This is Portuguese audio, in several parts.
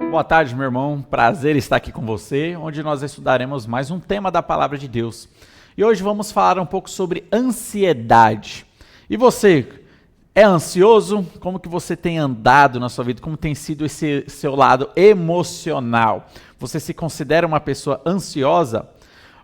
Boa tarde, meu irmão. Prazer estar aqui com você, onde nós estudaremos mais um tema da Palavra de Deus. E hoje vamos falar um pouco sobre ansiedade. E você, é ansioso? Como que você tem andado na sua vida? Como tem sido esse seu lado emocional? Você se considera uma pessoa ansiosa?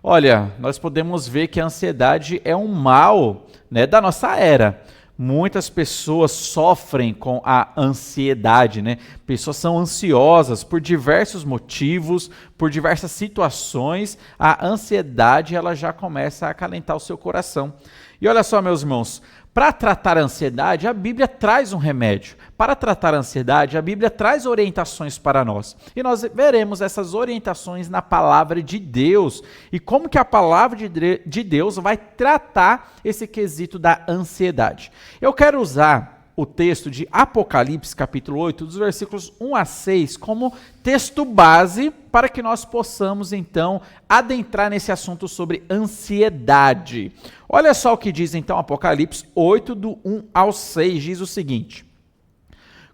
Olha, nós podemos ver que a ansiedade é um mal, da nossa era. Muitas pessoas sofrem com a ansiedade, Pessoas são ansiosas por diversos motivos, por diversas situações. A ansiedade, ela já começa a acalentar o seu coração. E olha só, meus irmãos, para tratar a ansiedade, a Bíblia traz um remédio. Para tratar a ansiedade, a Bíblia traz orientações para nós. E nós veremos essas orientações na palavra de Deus. E como que a palavra de Deus vai tratar esse quesito da ansiedade. Eu quero usar o texto de Apocalipse, capítulo 8, dos versículos 1 a 6, como texto base para que nós possamos, então, adentrar nesse assunto sobre ansiedade. Olha só o que diz, então, Apocalipse 8, do 1 ao 6, diz o seguinte: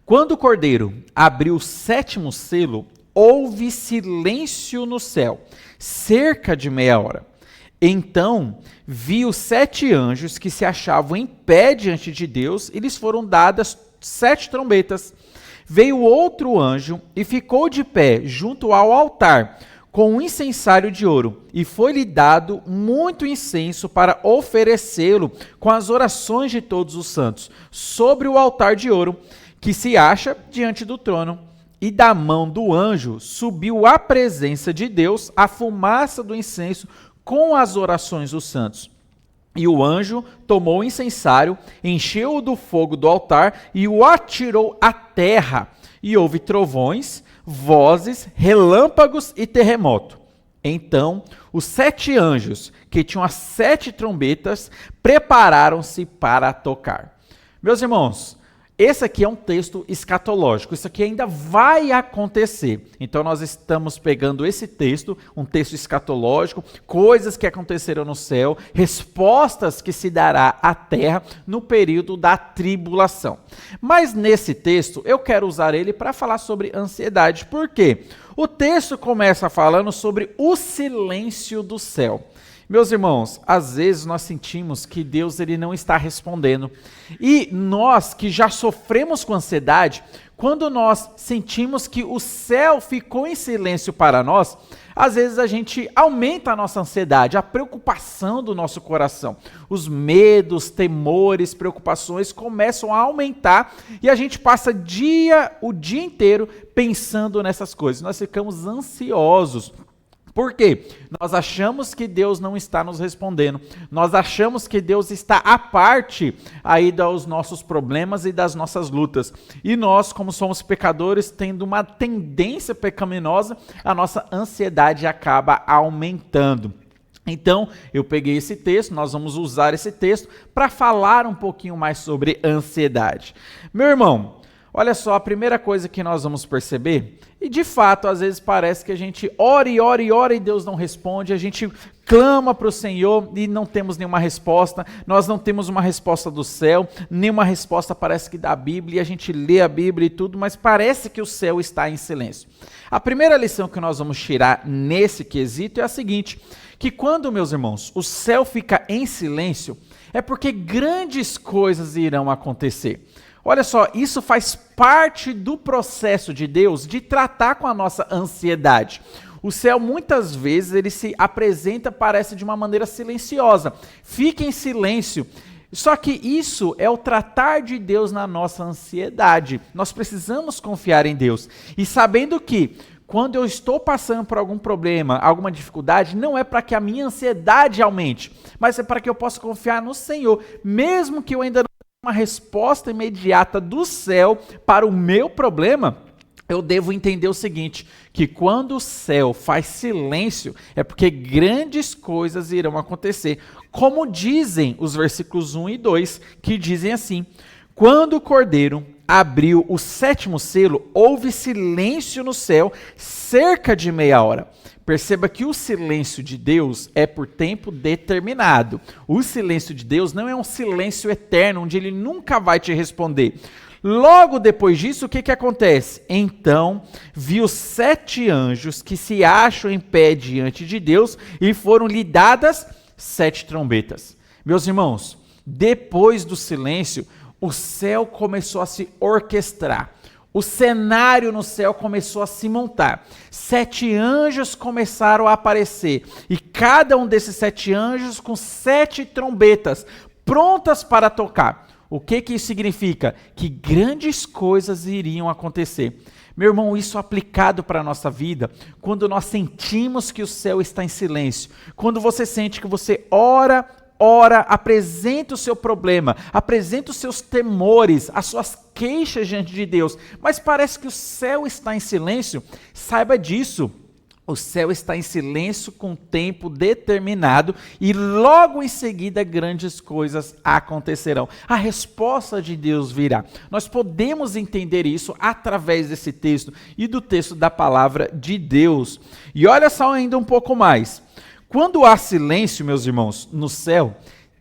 Quando o Cordeiro abriu o sétimo selo, houve silêncio no céu, cerca de meia hora. Então vi os 7 anjos que se achavam em pé diante de Deus, e lhes foram dadas 7 trombetas. Veio outro anjo e ficou de pé junto ao altar, com um incensário de ouro, e foi-lhe dado muito incenso para oferecê-lo com as orações de todos os santos, sobre o altar de ouro, que se acha diante do trono. E da mão do anjo subiu à presença de Deus a fumaça do incenso com as orações dos santos. E o anjo tomou o incensário, encheu-o do fogo do altar e o atirou à terra. E houve trovões, vozes, relâmpagos e terremoto. Então, os 7 anjos, que tinham as 7 trombetas, prepararam-se para tocar. Meus irmãos, esse aqui é um texto escatológico, isso aqui ainda vai acontecer. Então nós estamos pegando esse texto, um texto escatológico, coisas que aconteceram no céu, respostas que se dará à terra no período da tribulação. Mas nesse texto eu quero usar ele para falar sobre ansiedade. Por quê? O texto começa falando sobre o silêncio do céu. Meus irmãos, às vezes nós sentimos que Deus ele não está respondendo. E nós que já sofremos com ansiedade, quando nós sentimos que o céu ficou em silêncio para nós, às vezes a gente aumenta a nossa ansiedade, a preocupação do nosso coração. Os medos, temores, preocupações começam a aumentar e a gente passa o dia inteiro pensando nessas coisas. Nós ficamos ansiosos. Por quê? Nós achamos que Deus não está nos respondendo. Nós achamos que Deus está à parte aí dos nossos problemas e das nossas lutas. E nós, como somos pecadores, tendo uma tendência pecaminosa, a nossa ansiedade acaba aumentando. Então, eu peguei esse texto, nós vamos usar esse texto para falar um pouquinho mais sobre ansiedade. Meu irmão, olha só, a primeira coisa que nós vamos perceber, e de fato, às vezes parece que a gente ora e Deus não responde, a gente clama para o Senhor e não temos nenhuma resposta, nós não temos uma resposta do céu, nenhuma resposta parece que da Bíblia, e a gente lê a Bíblia e tudo, mas parece que o céu está em silêncio. A primeira lição que nós vamos tirar nesse quesito é a seguinte, que quando, meus irmãos, o céu fica em silêncio, é porque grandes coisas irão acontecer. Olha só, isso faz parte do processo de Deus de tratar com a nossa ansiedade. O céu, muitas vezes, ele se apresenta, parece de uma maneira silenciosa. Fica em silêncio. Só que isso é o tratar de Deus na nossa ansiedade. Nós precisamos confiar em Deus. E sabendo que, quando eu estou passando por algum problema, alguma dificuldade, não é para que a minha ansiedade aumente, mas é para que eu possa confiar no Senhor, mesmo que eu ainda não uma resposta imediata do céu para o meu problema, eu devo entender o seguinte, que quando o céu faz silêncio, é porque grandes coisas irão acontecer. Como dizem os versículos 1 e 2, que dizem assim: Quando o Cordeiro abriu o 7º selo, houve silêncio no céu, cerca de meia hora. Perceba que o silêncio de Deus é por tempo determinado. O silêncio de Deus não é um silêncio eterno, onde ele nunca vai te responder. Logo depois disso, o que acontece? Então, vi os 7 anjos que se acham em pé diante de Deus e foram-lhe dadas 7 trombetas. Meus irmãos, depois do silêncio, o céu começou a se orquestrar. O cenário no céu começou a se montar. 7 anjos começaram a aparecer. E cada um desses 7 anjos com 7 trombetas prontas para tocar. O que isso significa? Que grandes coisas iriam acontecer. Meu irmão, isso aplicado para a nossa vida, quando nós sentimos que o céu está em silêncio, quando você sente que você ora, apresenta o seu problema, apresenta os seus temores, as suas queixas diante de Deus, mas parece que o céu está em silêncio, saiba disso. O céu está em silêncio com tempo determinado e logo em seguida grandes coisas acontecerão. A resposta de Deus virá. Nós podemos entender isso através desse texto e do texto da palavra de Deus. E olha só ainda um pouco mais. Quando há silêncio, meus irmãos, no céu,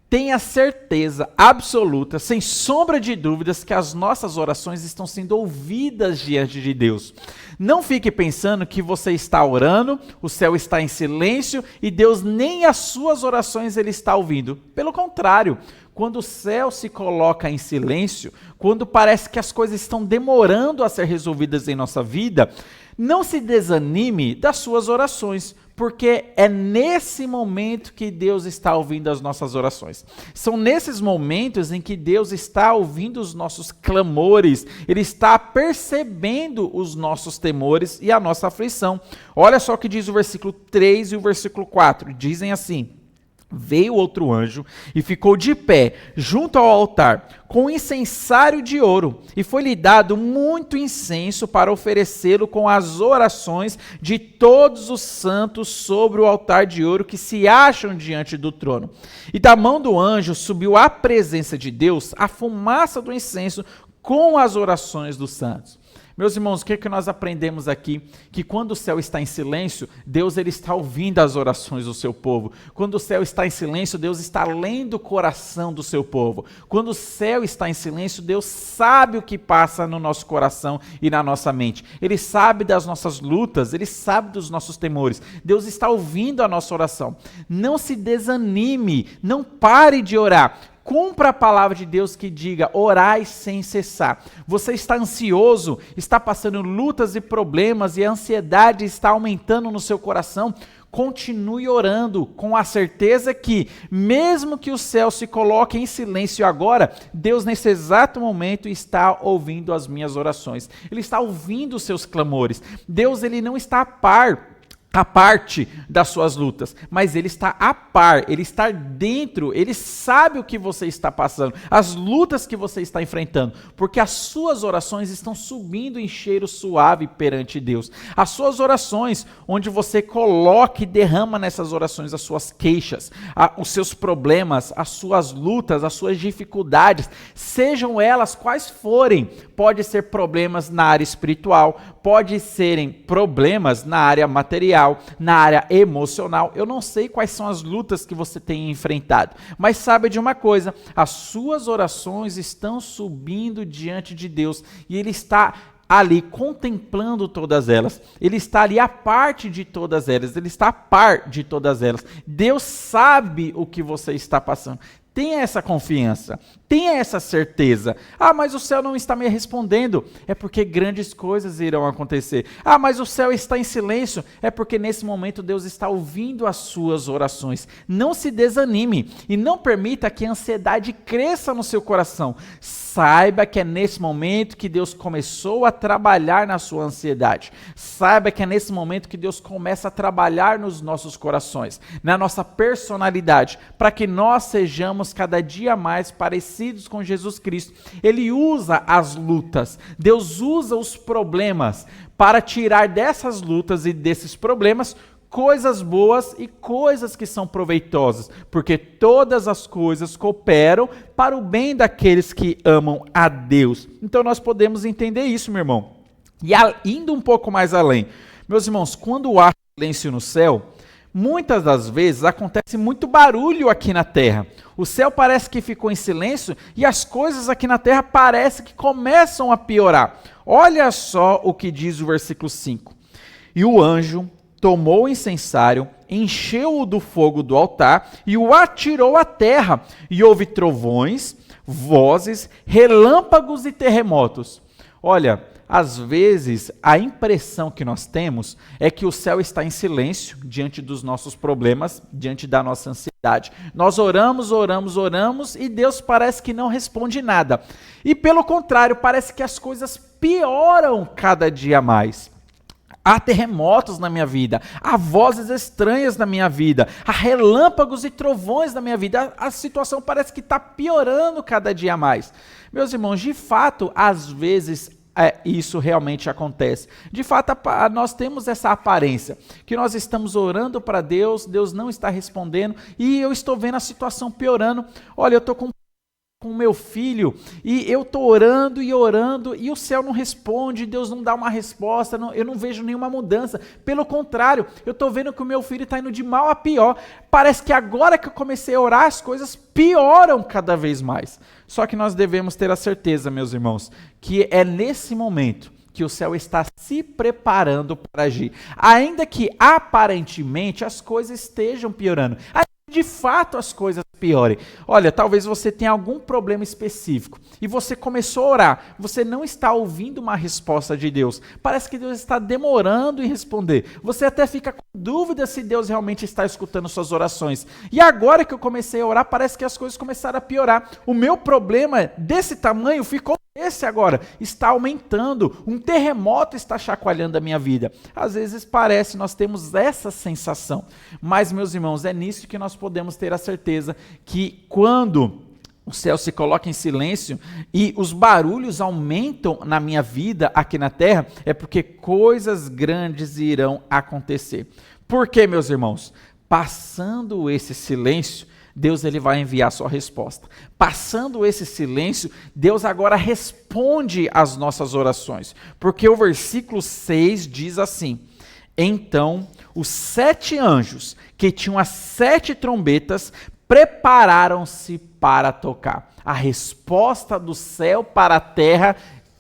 tenha certeza absoluta, sem sombra de dúvidas, que as nossas orações estão sendo ouvidas diante de Deus. Não fique pensando que você está orando, o céu está em silêncio e Deus nem as suas orações ele está ouvindo. Pelo contrário, quando o céu se coloca em silêncio, quando parece que as coisas estão demorando a ser resolvidas em nossa vida, não se desanime das suas orações, porque é nesse momento que Deus está ouvindo as nossas orações. São nesses momentos em que Deus está ouvindo os nossos clamores, Ele está percebendo os nossos temores e a nossa aflição. Olha só o que diz o versículo 3 e o versículo 4, dizem assim: Veio outro anjo e ficou de pé junto ao altar com um incensário de ouro, e foi-lhe dado muito incenso para oferecê-lo com as orações de todos os santos sobre o altar de ouro que se acham diante do trono. E da mão do anjo subiu à presença de Deus a fumaça do incenso com as orações dos santos. Meus irmãos, o que nós aprendemos aqui? Que quando o céu está em silêncio, Deus ele está ouvindo as orações do seu povo. Quando o céu está em silêncio, Deus está lendo o coração do seu povo. Quando o céu está em silêncio, Deus sabe o que passa no nosso coração e na nossa mente. Ele sabe das nossas lutas, Ele sabe dos nossos temores. Deus está ouvindo a nossa oração. Não se desanime, não pare de orar. Cumpra a palavra de Deus que diga, orai sem cessar. Você está ansioso, está passando lutas e problemas e a ansiedade está aumentando no seu coração. Continue orando com a certeza que, mesmo que o céu se coloque em silêncio agora, Deus nesse exato momento está ouvindo as minhas orações. Ele está ouvindo os seus clamores. Deus ele não está a parte das suas lutas, mas Ele está a par, Ele está dentro, Ele sabe o que você está passando, as lutas que você está enfrentando, porque as suas orações estão subindo em cheiro suave perante Deus. As suas orações, onde você coloca e derrama nessas orações as suas queixas, os seus problemas, as suas lutas, as suas dificuldades, sejam elas quais forem, pode ser problemas na área espiritual, pode serem problemas na área material, na área emocional. Eu não sei quais são as lutas que você tem enfrentado, mas saiba de uma coisa, as suas orações estão subindo diante de Deus e Ele está ali contemplando todas elas. Ele está ali a parte de todas elas, Ele está a par de todas elas. Deus sabe o que você está passando. Tenha essa confiança, tenha essa certeza. Ah, mas o céu não está me respondendo. É porque grandes coisas irão acontecer. Ah, mas o céu está em silêncio. É porque nesse momento Deus está ouvindo as suas orações. Não se desanime e não permita que a ansiedade cresça no seu coração. Saiba que é nesse momento que Deus começou a trabalhar na sua ansiedade. Saiba que é nesse momento que Deus começa a trabalhar nos nossos corações, na nossa personalidade, para que nós sejamos cada dia mais parecidos com Jesus Cristo. Ele usa as lutas, Deus usa os problemas para tirar dessas lutas e desses problemas coisas boas e coisas que são proveitosas, porque todas as coisas cooperam para o bem daqueles que amam a Deus. Então nós podemos entender isso, meu irmão. E indo um pouco mais além, meus irmãos, quando há silêncio no céu, Muitas das vezes acontece muito barulho aqui na terra. O céu parece que ficou em silêncio e as coisas aqui na terra parece que começam a piorar. Olha só o que diz o versículo 5. E o anjo tomou o incensário, encheu-o do fogo do altar e o atirou à terra. E houve trovões, vozes, relâmpagos e terremotos. Olha, às vezes a impressão que nós temos é que o céu está em silêncio diante dos nossos problemas, diante da nossa ansiedade. Nós oramos, oramos, oramos e Deus parece que não responde nada. E pelo contrário, parece que as coisas pioram cada dia mais. Há terremotos na minha vida, há vozes estranhas na minha vida, há relâmpagos e trovões na minha vida. A situação parece que está piorando cada dia mais. Meus irmãos, de fato, às vezes isso realmente acontece. De fato, nós temos essa aparência, que nós estamos orando para Deus, Deus não está respondendo, e eu estou vendo a situação piorando. Olha, eu estou com o meu filho, e eu estou orando, e o céu não responde, Deus não dá uma resposta, eu não vejo nenhuma mudança. Pelo contrário, eu estou vendo que o meu filho está indo de mal a pior. Parece que agora que eu comecei a orar, as coisas pioram cada vez mais. Só que nós devemos ter a certeza, meus irmãos, que é nesse momento que o céu está se preparando para agir. Ainda que aparentemente as coisas estejam piorando. De fato as coisas piorem. Olha, talvez você tenha algum problema específico e você começou a orar, você não está ouvindo uma resposta de Deus. Parece que Deus está demorando em responder. Você até fica com dúvida se Deus realmente está escutando suas orações. E agora que eu comecei a orar, parece que as coisas começaram a piorar. O meu problema desse tamanho ficou esse agora, está aumentando, um terremoto está chacoalhando a minha vida. Às vezes parece, nós temos essa sensação, mas meus irmãos, é nisso que nós podemos ter a certeza que quando o céu se coloca em silêncio e os barulhos aumentam na minha vida aqui na terra, é porque coisas grandes irão acontecer. Por quê, meus irmãos? Passando esse silêncio, Deus ele vai enviar a sua resposta. Passando esse silêncio, Deus agora responde às nossas orações. Porque o versículo 6 diz assim: então os 7 anjos que tinham as 7 trombetas prepararam-se para tocar. A resposta do céu para a terra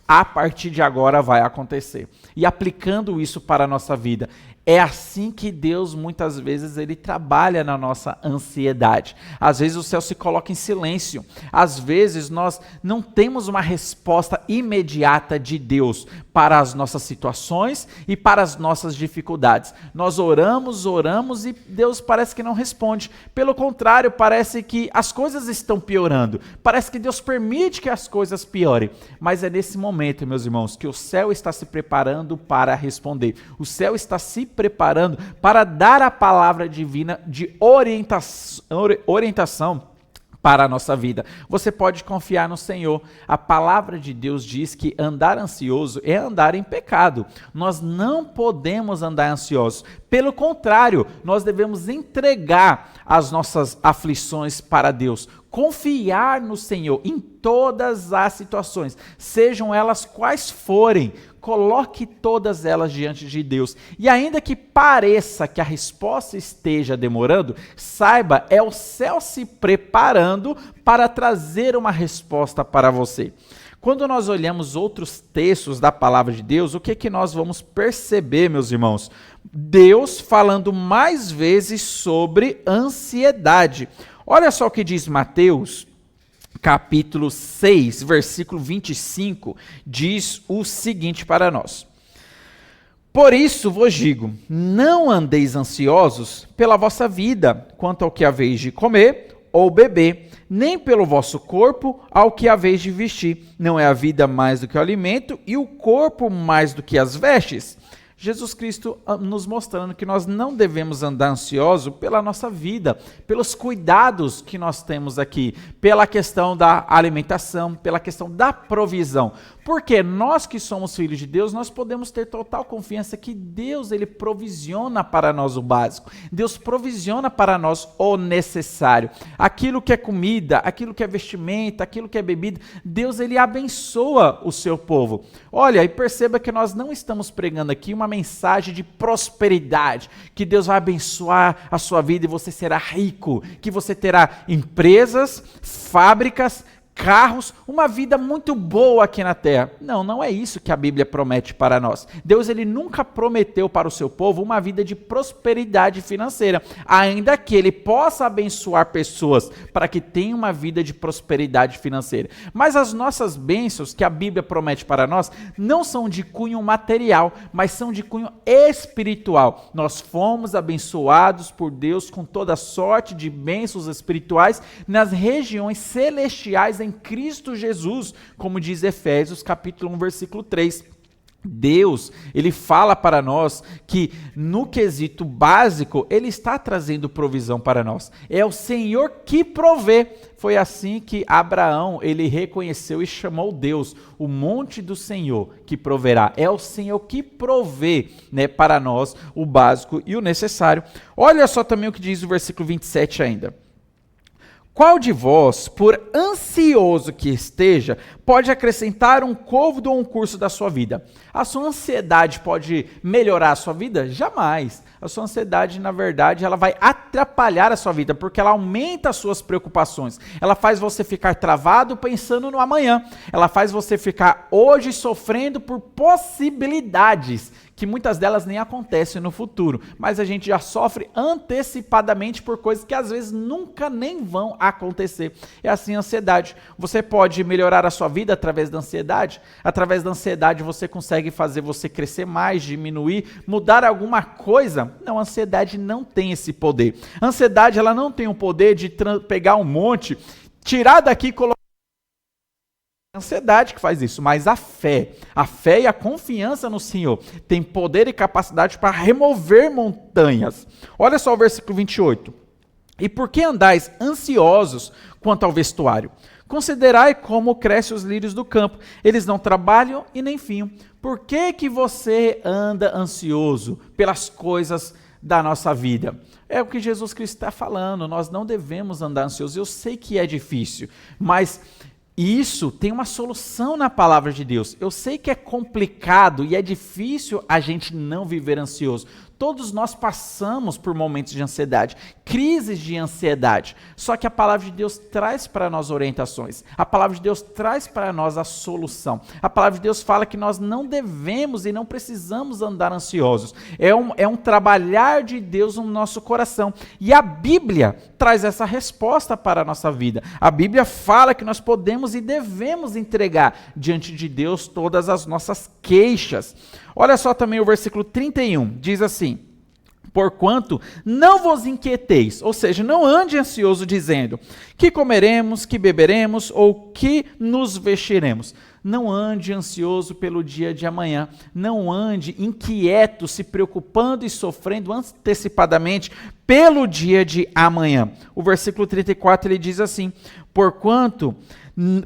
a partir de agora vai acontecer. E aplicando isso para a nossa vida, é assim que Deus muitas vezes ele trabalha na nossa ansiedade. Às vezes o céu se coloca em silêncio. Às vezes nós não temos uma resposta imediata de Deus para as nossas situações e para as nossas dificuldades. Nós oramos, oramos e Deus parece que não responde. Pelo contrário, parece que as coisas estão piorando. Parece que Deus permite que as coisas piorem. Mas é nesse momento, meus irmãos, que o céu está se preparando para responder. O céu está se preparando para dar a palavra divina de orientação para a nossa vida. Você pode confiar no Senhor. A palavra de Deus diz que andar ansioso é andar em pecado. Nós não podemos andar ansiosos. Pelo contrário, nós devemos entregar as nossas aflições para Deus. Confiar no Senhor em todas as situações, sejam elas quais forem. Coloque todas elas diante de Deus. E ainda que pareça que a resposta esteja demorando, saiba, é o céu se preparando para trazer uma resposta para você. Quando nós olhamos outros textos da palavra de Deus, o que é que nós vamos perceber, meus irmãos? Deus falando mais vezes sobre ansiedade. Olha só o que diz Mateus, capítulo 6, versículo 25, diz o seguinte para nós: por isso vos digo, não andeis ansiosos pela vossa vida, quanto ao que haveis de comer ou beber, nem pelo vosso corpo ao que haveis de vestir. Não é a vida mais do que o alimento, e o corpo mais do que as vestes? Jesus Cristo nos mostrando que nós não devemos andar ansiosos pela nossa vida, pelos cuidados que nós temos aqui, pela questão da alimentação, pela questão da provisão. Porque nós que somos filhos de Deus, nós podemos ter total confiança que Deus, ele provisiona para nós o básico. Deus provisiona para nós o necessário. Aquilo que é comida, aquilo que é vestimenta, aquilo que é bebida, Deus, ele abençoa o seu povo. Olha, e perceba que nós não estamos pregando aqui uma mensagem de prosperidade, que Deus vai abençoar a sua vida e você será rico, que você terá empresas, fábricas, carros, uma vida muito boa aqui na terra. Não, não é isso que a Bíblia promete para nós. Deus, ele nunca prometeu para o seu povo uma vida de prosperidade financeira, ainda que ele possa abençoar pessoas para que tenham uma vida de prosperidade financeira. Mas as nossas bênçãos que a Bíblia promete para nós não são de cunho material, mas são de cunho espiritual. Nós fomos abençoados por Deus com toda sorte de bênçãos espirituais nas regiões celestiais em Cristo Jesus, como diz Efésios capítulo 1, versículo 3. Deus, ele fala para nós que no quesito básico, ele está trazendo provisão para nós. É o Senhor que provê. Foi assim que Abraão, ele reconheceu e chamou Deus, o monte do Senhor que proverá. É o Senhor que provê, né, para nós o básico e o necessário. Olha só também o que diz o versículo 27 ainda. Qual de vós, por ansioso que esteja, pode acrescentar um côvado ou um curso da sua vida? A sua ansiedade pode melhorar a sua vida? Jamais. A sua ansiedade, na verdade, ela vai atrapalhar a sua vida, porque ela aumenta as suas preocupações. Ela faz você ficar travado pensando no amanhã. Ela faz você ficar hoje sofrendo por possibilidades que muitas delas nem acontecem no futuro, mas a gente já sofre antecipadamente por coisas que às vezes nunca nem vão acontecer. É assim a ansiedade. Você pode melhorar a sua vida através da ansiedade? Através da ansiedade você consegue fazer você crescer mais, diminuir, mudar alguma coisa? Não, a ansiedade não tem esse poder. A ansiedade, ela não tem o poder de pegar um monte, tirar daqui e colocar. A ansiedade que faz isso, mas a fé e a confiança no Senhor tem poder e capacidade para remover montanhas. Olha só o versículo 28. E por que andais ansiosos quanto ao vestuário? Considerai como crescem os lírios do campo. Eles não trabalham e nem fiam. Por que você anda ansioso pelas coisas da nossa vida? É o que Jesus Cristo está falando. Nós não devemos andar ansiosos. Eu sei que é difícil, mas isso tem uma solução na palavra de Deus. Eu sei que é complicado e é difícil a gente não viver ansioso. Todos nós passamos por momentos de ansiedade, crises de ansiedade. Só que a palavra de Deus traz para nós orientações. A palavra de Deus traz para nós a solução. A palavra de Deus fala que nós não devemos e não precisamos andar ansiosos. É um trabalhar de Deus no nosso coração. E a Bíblia traz essa resposta para a nossa vida. A Bíblia fala que nós podemos e devemos entregar diante de Deus todas as nossas queixas. Olha só também o versículo 31, diz assim: porquanto não vos inquieteis, ou seja, não ande ansioso dizendo, que comeremos, que beberemos, ou que nos vestiremos. Não ande ansioso pelo dia de amanhã, não ande inquieto, se preocupando e sofrendo antecipadamente pelo dia de amanhã. O versículo 34 ele diz assim: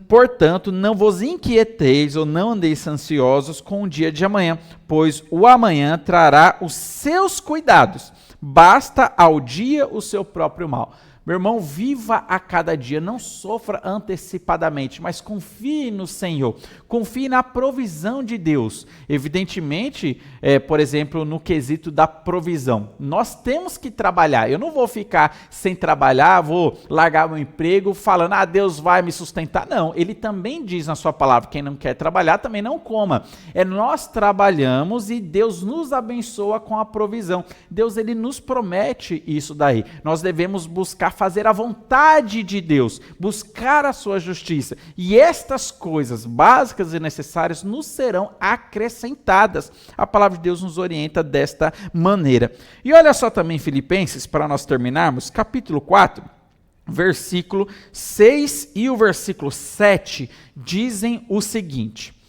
Portanto, não vos inquieteis ou não andeis ansiosos com o dia de amanhã, pois o amanhã trará os seus cuidados. Basta ao dia o seu próprio mal. Meu irmão, viva a cada dia, não sofra antecipadamente, mas confie no Senhor, confie na provisão de Deus. Evidentemente, por exemplo, no quesito da provisão, nós temos que trabalhar. Eu não vou ficar sem trabalhar, vou largar meu emprego falando, Deus vai me sustentar. Não, ele também diz na sua palavra, quem não quer trabalhar também não coma. Nós trabalhamos e Deus nos abençoa com a provisão. Deus, ele nos promete isso daí. Nós devemos buscar fazer a vontade de Deus, buscar a sua justiça. E estas coisas básicas e necessárias nos serão acrescentadas. A palavra de Deus nos orienta desta maneira. E olha só também Filipenses, para nós terminarmos, capítulo 4, versículo 6 e o versículo 7 dizem o seguinte: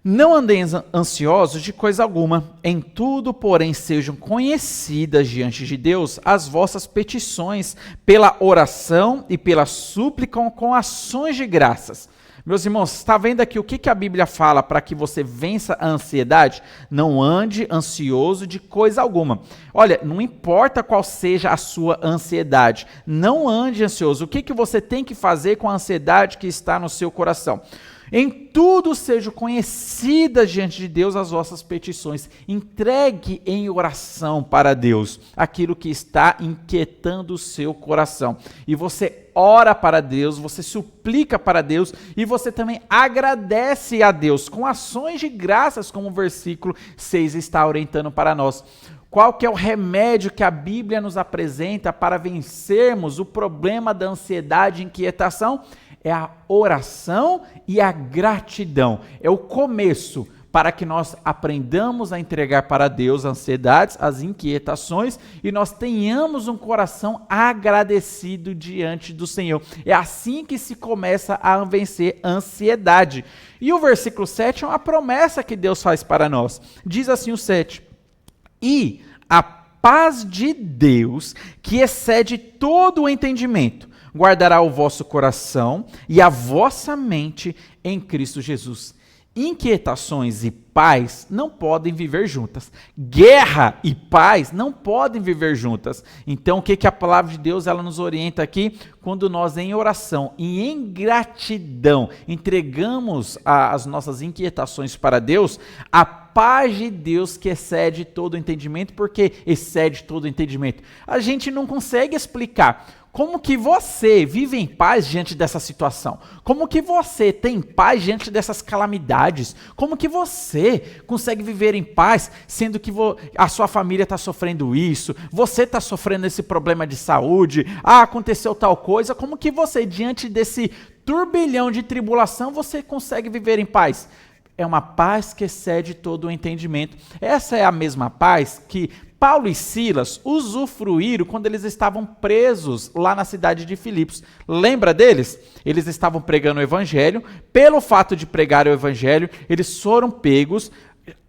não andeis ansiosos de coisa alguma, em tudo, porém, sejam conhecidas diante de Deus as vossas petições, pela oração e pela súplica com ações de graças. Meus irmãos, está vendo aqui o que a Bíblia fala para que você vença a ansiedade? Não ande ansioso de coisa alguma. Olha, não importa qual seja a sua ansiedade, não ande ansioso. O que você tem que fazer com a ansiedade que está no seu coração? Em tudo sejam conhecidas diante de Deus as vossas petições. Entregue em oração para Deus aquilo que está inquietando o seu coração. E você ora para Deus, você suplica para Deus e você também agradece a Deus com ações de graças, como o versículo 6 está orientando para nós. Qual que é o remédio que a Bíblia nos apresenta para vencermos o problema da ansiedade e inquietação? É a oração e a gratidão. É o começo para que nós aprendamos a entregar para Deus as ansiedades, as inquietações e nós tenhamos um coração agradecido diante do Senhor. É assim que se começa a vencer a ansiedade. E o versículo 7 é uma promessa que Deus faz para nós. Diz assim o 7: E a paz de Deus, que excede todo o entendimento, guardará o vosso coração e a vossa mente em Cristo Jesus. Inquietações e paz não podem viver juntas. Guerra e paz não podem viver juntas. Então, o que a palavra de Deus ela nos orienta aqui? Quando nós em oração e em gratidão entregamos as nossas inquietações para Deus, a paz de Deus que excede todo o entendimento. Por que excede todo o entendimento? A gente não consegue explicar. Como que você vive em paz diante dessa situação? Como que você tem paz diante dessas calamidades? Como que você consegue viver em paz, sendo que a sua família está sofrendo isso, você está sofrendo esse problema de saúde, aconteceu tal coisa, como que você, diante desse turbilhão de tribulação, você consegue viver em paz? É uma paz que excede todo o entendimento. Essa é a mesma paz que Paulo e Silas usufruíram quando eles estavam presos lá na cidade de Filipos. Lembra deles? Eles estavam pregando o evangelho. Pelo fato de pregar o evangelho, eles foram pegos,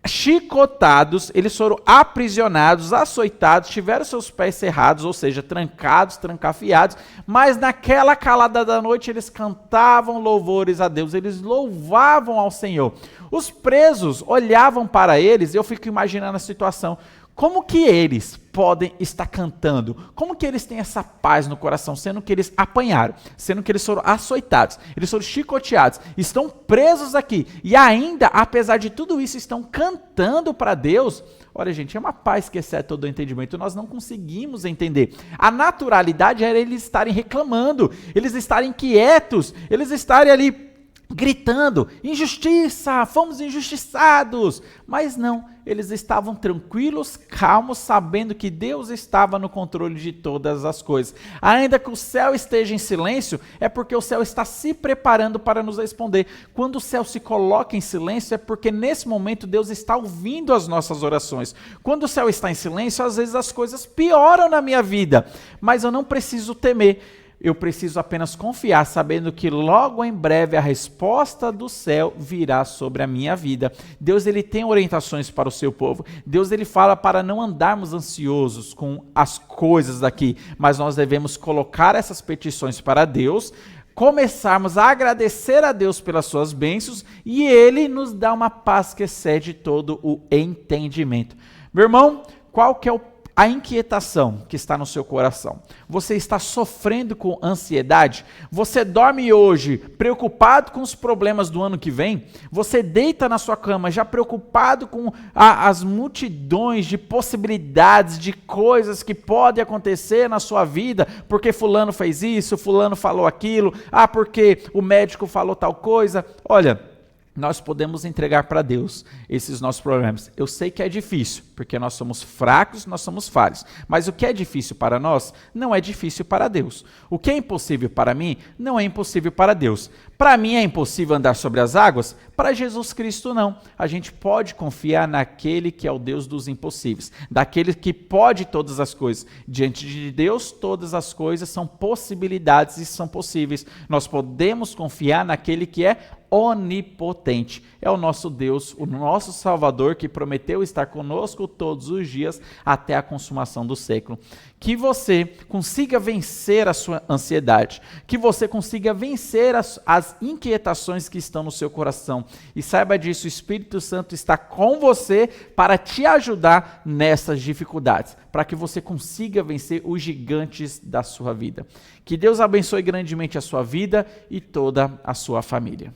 chicotados, eles foram aprisionados, açoitados, tiveram seus pés cerrados, ou seja, trancados, trancafiados, mas naquela calada da noite eles cantavam louvores a Deus, eles louvavam ao Senhor. Os presos olhavam para eles, e eu fico imaginando a situação. Como que eles podem estar cantando? Como que eles têm essa paz no coração, sendo que eles apanharam, sendo que eles foram açoitados, eles foram chicoteados, estão presos aqui e ainda, apesar de tudo isso, estão cantando para Deus? Olha, gente, é uma paz que excede todo o entendimento, nós não conseguimos entender. A naturalidade era eles estarem reclamando, eles estarem quietos, eles estarem ali gritando, injustiça, fomos injustiçados, mas não, eles estavam tranquilos, calmos, sabendo que Deus estava no controle de todas as coisas. Ainda que o céu esteja em silêncio, é porque o céu está se preparando para nos responder. Quando o céu se coloca em silêncio, é porque nesse momento Deus está ouvindo as nossas orações. Quando o céu está em silêncio, às vezes as coisas pioram na minha vida, mas eu não preciso temer. Eu preciso apenas confiar, sabendo que logo em breve a resposta do céu virá sobre a minha vida. Deus ele tem orientações para o seu povo. Deus ele fala para não andarmos ansiosos com as coisas daqui, mas nós devemos colocar essas petições para Deus, começarmos a agradecer a Deus pelas suas bênçãos e Ele nos dá uma paz que excede todo o entendimento. Meu irmão, qual que é a inquietação que está no seu coração? Você está sofrendo com ansiedade? Você dorme hoje preocupado com os problemas do ano que vem? Você deita na sua cama já preocupado com as multidões de possibilidades de coisas que podem acontecer na sua vida? Porque fulano fez isso, fulano falou aquilo, porque o médico falou tal coisa. Olha, nós podemos entregar para Deus esses nossos problemas. Eu sei que é difícil, porque nós somos fracos, nós somos falhos. Mas o que é difícil para nós, não é difícil para Deus. O que é impossível para mim, não é impossível para Deus. Para mim é impossível andar sobre as águas? Para Jesus Cristo não. A gente pode confiar naquele que é o Deus dos impossíveis, daquele que pode todas as coisas. Diante de Deus, todas as coisas são possibilidades e são possíveis. Nós podemos confiar naquele que é onipotente. É o nosso Deus, o nosso Salvador, que prometeu estar conosco todos os dias até a consumação do século. Que você consiga vencer a sua ansiedade, que você consiga vencer as inquietações que estão no seu coração. E saiba disso, o Espírito Santo está com você para te ajudar nessas dificuldades, para que você consiga vencer os gigantes da sua vida. Que Deus abençoe grandemente a sua vida e toda a sua família.